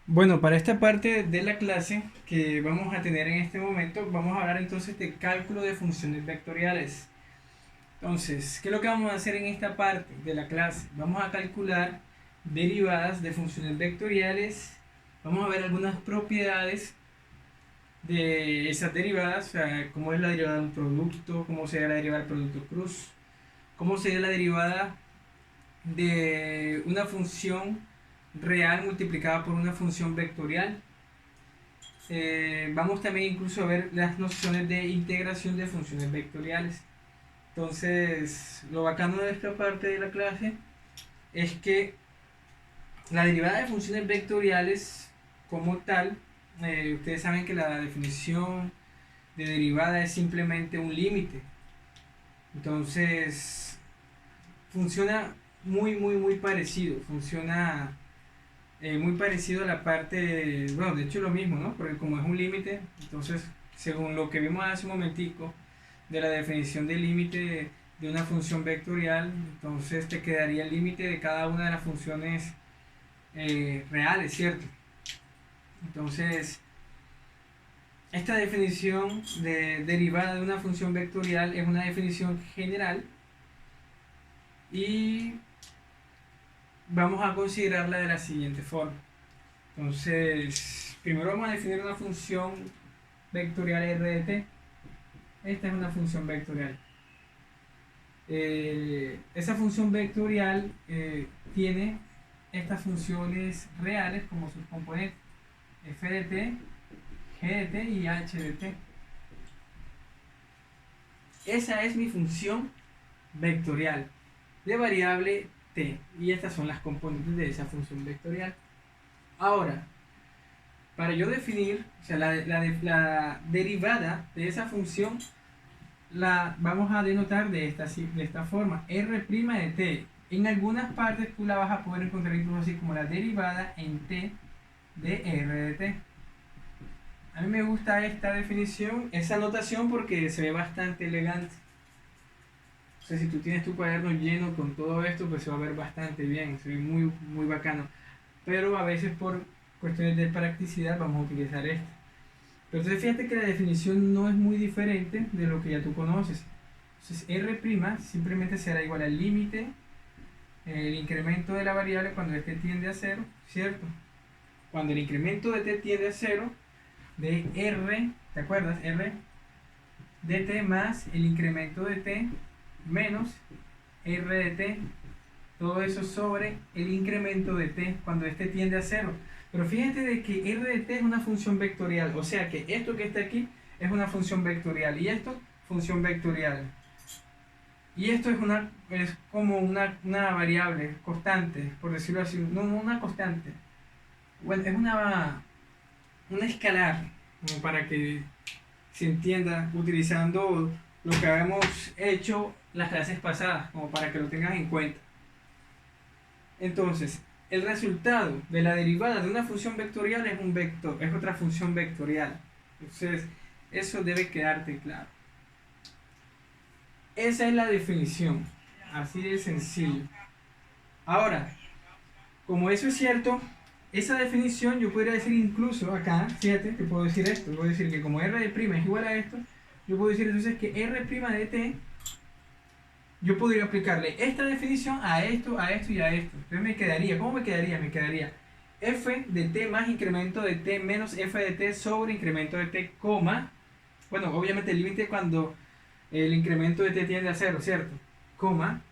Bueno, para esta parte de la clase que vamos a tener en este momento, vamos a hablar entonces de cálculo de funciones vectoriales. Entonces, ¿qué es lo que vamos a hacer en esta parte de la clase? Vamos a calcular derivadas de funciones vectoriales. Vamos a ver algunas propiedades de esas derivadas, o sea, cómo es la derivada de un producto, cómo sería la derivada del producto cruz, cómo sería la derivada de una función real multiplicada por una función vectorial. Vamos también incluso a ver las nociones de integración de funciones vectoriales. Entonces, lo bacano de esta parte de la clase es que la derivada de funciones vectoriales como tal, ustedes saben que la definición de derivada es simplemente un límite. Entonces, funciona muy parecido. Funciona muy parecido a la parte, bueno, de hecho lo mismo, ¿no? Porque como es un límite, entonces, según lo que vimos hace un momentico de la definición del límite de una función vectorial, entonces te quedaría el límite de cada una de las funciones reales, ¿cierto? Entonces, esta definición de derivada de una función vectorial es una definición general y vamos a considerarla de la siguiente forma. Entonces, primero vamos a definir una función vectorial r de t. Esta es una función vectorial. Esa función vectorial tiene estas funciones reales como sus componentes: f de t, g de t y h de t. Esa es mi función vectorial de variable t y estas son las componentes de esa función vectorial. Ahora, para yo definir, o sea, la derivada de esa función la vamos a denotar de esta forma: r' de t. En algunas partes tú la vas a poder encontrar incluso así como la derivada en t de r de t. A mí me gusta esta definición, esa notación, porque se ve bastante elegante. O sea, si tú tienes tu cuaderno lleno con todo esto, pues se va a ver bastante bien, se ve muy bacano. Pero a veces por cuestiones de practicidad vamos a utilizar esta. Pero entonces fíjate que la definición no es muy diferente de lo que ya tú conoces. Entonces R' simplemente será igual al límite, el incremento de la variable cuando este tiende a cero, ¿cierto? Cuando el incremento de t tiende a cero, de r, ¿te acuerdas? R de t más el incremento de t menos r de t, todo eso sobre el incremento de t cuando este tiende a cero. Pero fíjate de que r de t es una función vectorial, o sea que esto que está aquí es una función vectorial y esto función vectorial. Y esto es como una variable constante, por decirlo así, no una constante. Bueno, es una escalar, como para que se entienda, utilizando lo que habíamos hecho las clases pasadas, como para que lo tengas en cuenta. Entonces, el resultado de la derivada de una función vectorial es un vector, es otra función vectorial. Entonces, eso debe quedarte claro. Esa es la definición, así de sencillo. Ahora, como eso es cierto, esa definición yo podría decir incluso acá, fíjate, te puedo decir esto, puedo decir que como r de prima es igual a esto, yo puedo decir entonces que r' de t, yo podría aplicarle esta definición a esto y a esto. Entonces me quedaría, ¿cómo me quedaría? Me quedaría f de t más incremento de t menos f de t sobre incremento de t, coma, bueno, obviamente el límite cuando el incremento de t tiende a cero, ¿cierto? Coma,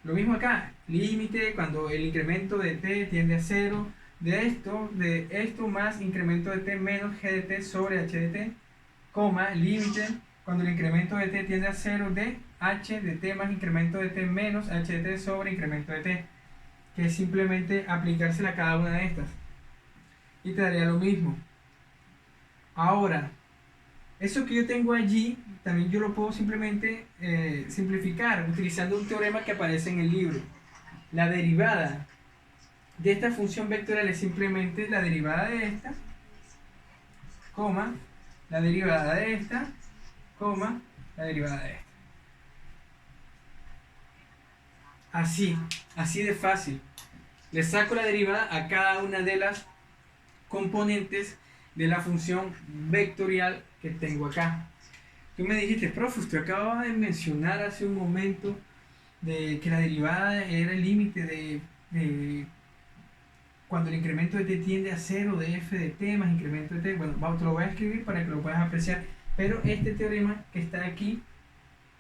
lo mismo acá, límite cuando el incremento de t tiende a cero, de esto más incremento de t menos g de t sobre h de t, coma, límite cuando el incremento de t tiende a cero de h de t más incremento de t menos h de t sobre incremento de t, que es simplemente aplicársela a cada una de estas. Y te daría lo mismo. Ahora, eso que yo tengo allí, también yo lo puedo simplemente simplificar utilizando un teorema que aparece en el libro. La derivada de esta función vectorial es simplemente la derivada de esta, coma, la derivada de esta, coma, la derivada de esta. Así de fácil. Le saco la derivada a cada una de las componentes de la función vectorial que tengo acá. Tú me dijiste, profe, usted acababa de mencionar hace un momento de que la derivada era el límite de cuando el incremento de t tiende a 0 de f de t más incremento de t. Bueno, te lo voy a escribir para que lo puedas apreciar, pero este teorema que está aquí,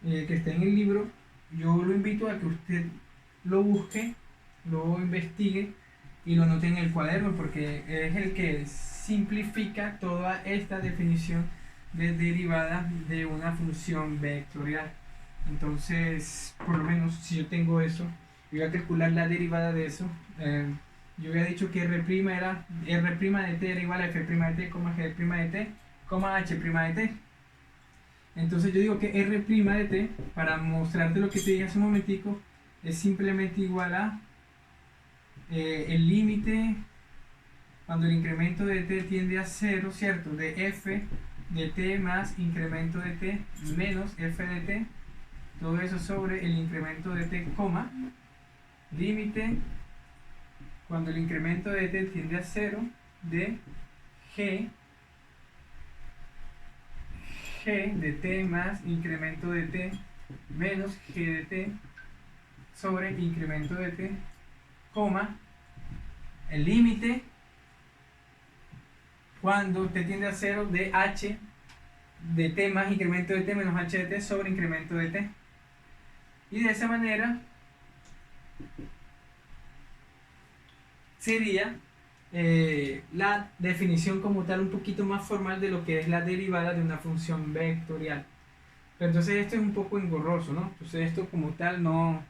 que está en el libro, yo lo invito a que usted lo busque, lo investigue y lo anote en el cuaderno, porque es el que simplifica toda esta definición de derivada de una función vectorial. Entonces, por lo menos si yo tengo eso, yo voy a calcular la derivada de eso. Yo había dicho que r' era r' de t era igual a f' de t, g' de t, h' de t. Entonces yo digo que r' de t, para mostrarte lo que te dije hace un momentico, es simplemente igual a el límite cuando el incremento de t tiende a 0, ¿cierto? De f de t más incremento de t menos f de t, todo eso sobre el incremento de t, límite cuando el incremento de t tiende a 0 de g de t más incremento de t menos g de t sobre incremento de t, el límite cuando t tiende a 0 de h de t más incremento de t menos h de t sobre incremento de t. Y de esa manera sería la definición como tal un poquito más formal de lo que es la derivada de una función vectorial. Pero entonces esto es un poco engorroso, ¿no? Entonces esto como tal no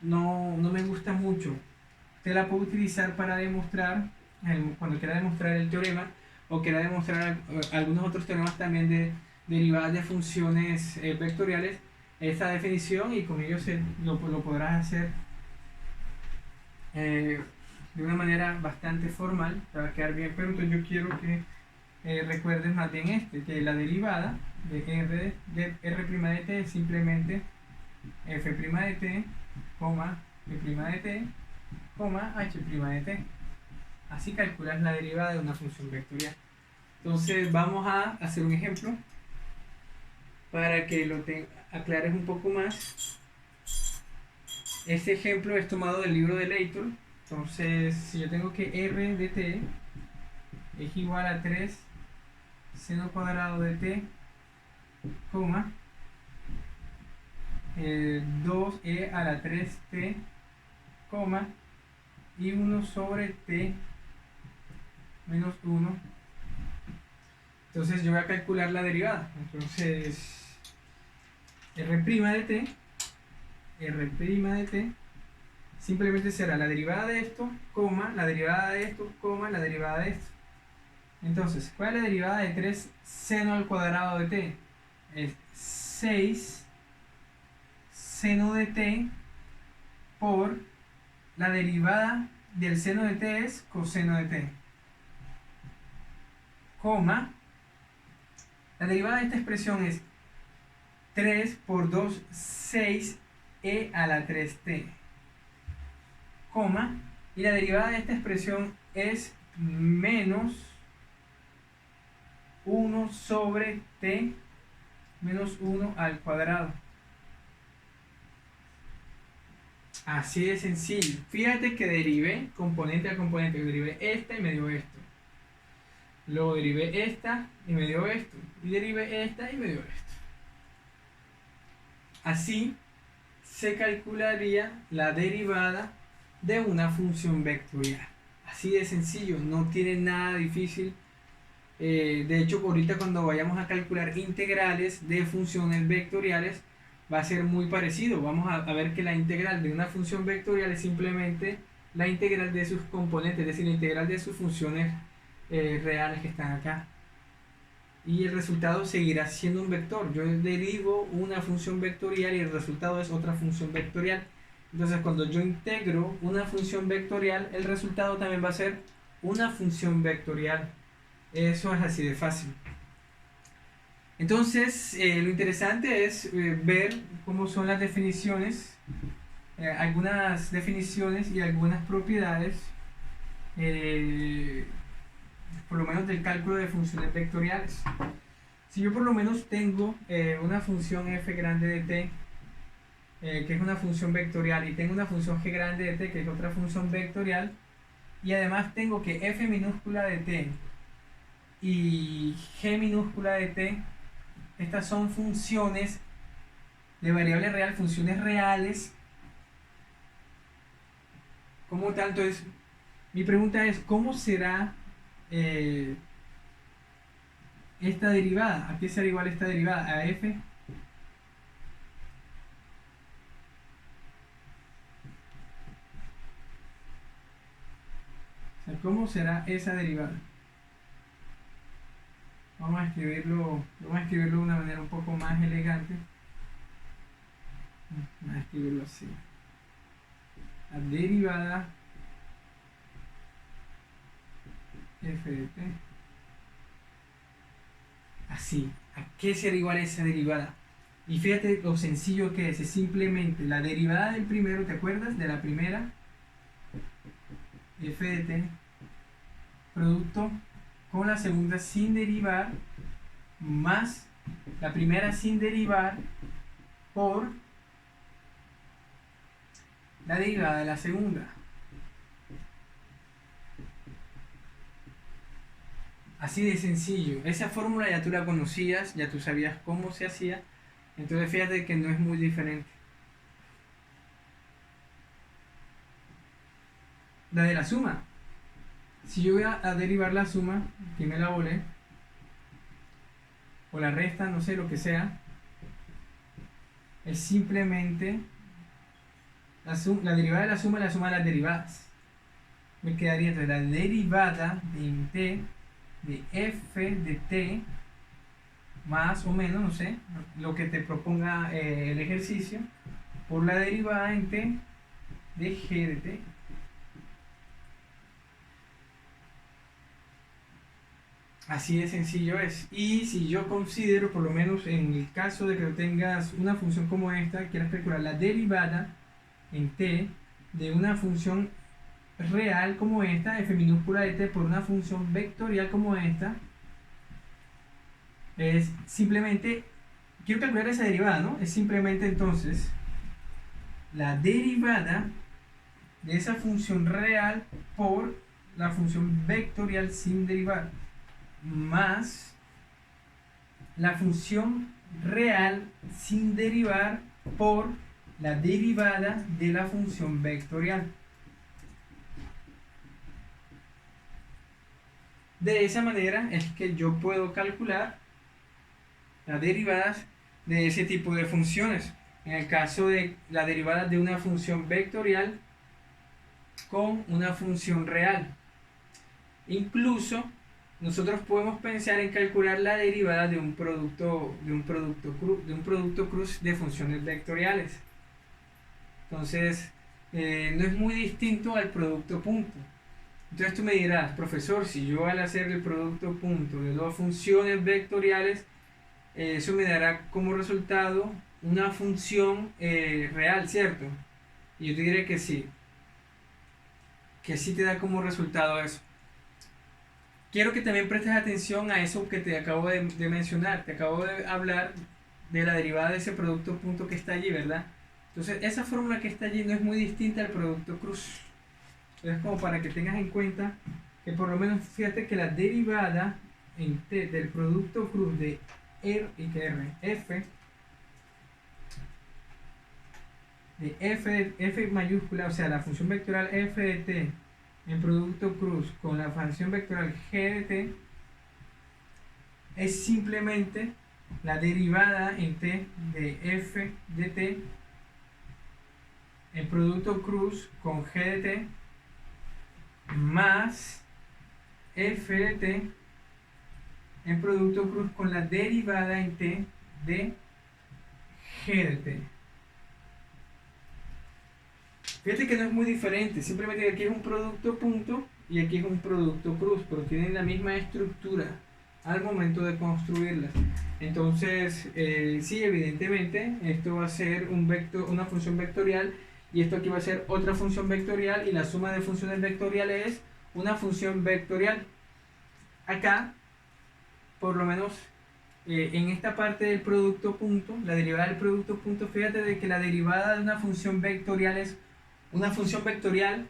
me gusta mucho. Usted la puede utilizar para demostrar, cuando quiera demostrar el teorema, o quiera demostrar algunos otros teoremas también de derivadas de funciones vectoriales, esta definición, y con ello lo podrás hacer de una manera bastante formal, te va a quedar bien. Pero entonces yo quiero que recuerdes más bien que la derivada de r de t es simplemente f' de t, p' de t, h' de t. Así calculas la derivada de una función vectorial. Entonces vamos a hacer un ejemplo para que lo aclares un poco más. Este ejemplo es tomado del libro de Leighton. Entonces, si yo tengo que r de t es igual a 3 seno cuadrado de t, 2e a la 3t, y 1 sobre t menos 1. Entonces yo voy a calcular la derivada. Entonces, r' de t simplemente será la derivada de esto, la derivada de esto, la derivada de esto. Entonces, ¿cuál es la derivada de 3 seno al cuadrado de t? Es 6 seno de t por la derivada del seno de t es coseno de t, la derivada de esta expresión es 3 por 2, 6e a la 3t, y la derivada de esta expresión es menos 1 sobre t menos 1 al cuadrado. Así de sencillo. Fíjate que derivé componente a componente. Derivé esta y me dio esto. Luego derivé esta y me dio esto. Y derivé esta y me dio esto. Así se calcularía la derivada de una función vectorial. Así de sencillo, no tiene nada difícil. De hecho, ahorita cuando vayamos a calcular integrales de funciones vectoriales va a ser muy parecido. Vamos a ver que la integral de una función vectorial es simplemente la integral de sus componentes, es decir, la integral de sus funciones reales que están acá. Y el resultado seguirá siendo un vector. Yo derivo una función vectorial y el resultado es otra función vectorial. Entonces, cuando yo integro una función vectorial, el resultado también va a ser una función vectorial. Eso es así de fácil. Entonces, lo interesante es ver cómo son las definiciones, algunas definiciones y algunas propiedades por lo menos del cálculo de funciones vectoriales. Si yo por lo menos tengo una función f grande de t, que es una función vectorial, y tengo una función g grande de t, que es otra función vectorial, y además tengo que f minúscula de t y g minúscula de t, estas son funciones de variable real, funciones reales, como tanto es. Mi pregunta es, ¿cómo será esta derivada? ¿A qué será igual esta derivada? ¿A f? O sea, ¿cómo será esa derivada? Vamos a escribirlo de una manera un poco más elegante. Vamos a escribirlo así. La derivada f de t. Así. ¿A qué será igual esa derivada? Y fíjate lo sencillo que es simplemente la derivada del primero, ¿te acuerdas? De la primera, f de t, producto con la segunda sin derivar, más la primera sin derivar por la derivada de la segunda. Así de sencillo. Esa fórmula ya tú la conocías, ya tú sabías cómo se hacía. Entonces fíjate que no es muy diferente. La de la suma. Si yo voy a derivar la suma, que me la volé, o la resta, no sé, lo que sea, es simplemente la derivada de la suma es la suma de las derivadas. Me quedaría entonces la derivada de t de f de t, más o menos, no sé, lo que te proponga el ejercicio, por la derivada en t de g de t. Así de sencillo es. Y si yo considero, por lo menos en el caso de que tengas una función como esta, quieras calcular la derivada en t de una función real como esta, f minúscula de t, por una función vectorial como esta, es simplemente, quiero calcular esa derivada, ¿no? Es simplemente entonces la derivada de esa función real por la función vectorial sin derivar, más la función real sin derivar por la derivada de la función vectorial. De esa manera es que yo puedo calcular las derivadas de ese tipo de funciones. En el caso de la derivada de una función vectorial con una función real. Incluso nosotros podemos pensar en calcular la derivada de un producto cruz de funciones vectoriales. Entonces, no es muy distinto al producto punto. Entonces tú me dirás, profesor, si yo al hacer el producto punto de dos funciones vectoriales, eso me dará como resultado una función real, ¿cierto? Y yo te diré que sí te da como resultado eso. Quiero que también prestes atención a eso que te acabo de mencionar. Te acabo de hablar de la derivada de ese producto punto que está allí, ¿verdad? Entonces, esa fórmula que está allí no es muy distinta al producto cruz. Entonces, como para que tengas en cuenta que por lo menos, fíjate que la derivada en t del producto cruz de R y que R, f, de f mayúscula, o sea, la función vectorial f de t en producto cruz con la función vectorial g de t, es simplemente la derivada en t de f de t en producto cruz con g de t más f de t en producto cruz con la derivada en t de g de t. Fíjate que no es muy diferente, simplemente que aquí es un producto punto y aquí es un producto cruz, pero tienen la misma estructura al momento de construirlas. Entonces, sí, evidentemente, esto va a ser una función vectorial y esto aquí va a ser otra función vectorial y la suma de funciones vectoriales es una función vectorial. acá, por lo menos en esta parte del producto punto, la derivada del producto punto, fíjate de que la derivada de una función vectorial es una función vectorial,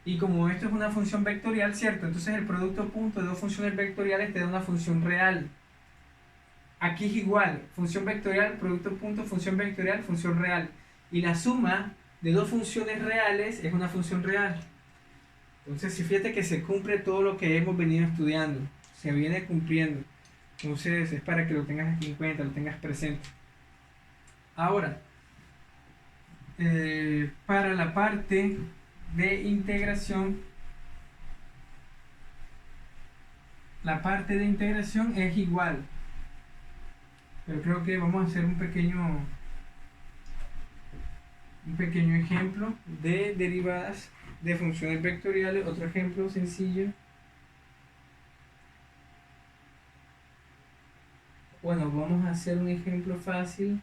y como esto es una función vectorial, ¿cierto? Entonces el producto punto de dos funciones vectoriales te da una función real. Aquí es igual, función vectorial, producto punto, función vectorial, función real. Y la suma de dos funciones reales es una función real. Entonces, si fíjate que se cumple todo lo que hemos venido estudiando, se viene cumpliendo. Entonces, es para que lo tengas aquí en cuenta, lo tengas presente. Ahora, para la parte de integración, la parte de integración es igual. Pero creo que vamos a hacer un pequeño ejemplo de derivadas de funciones vectoriales. Otro ejemplo sencillo. Bueno, vamos a hacer un ejemplo fácil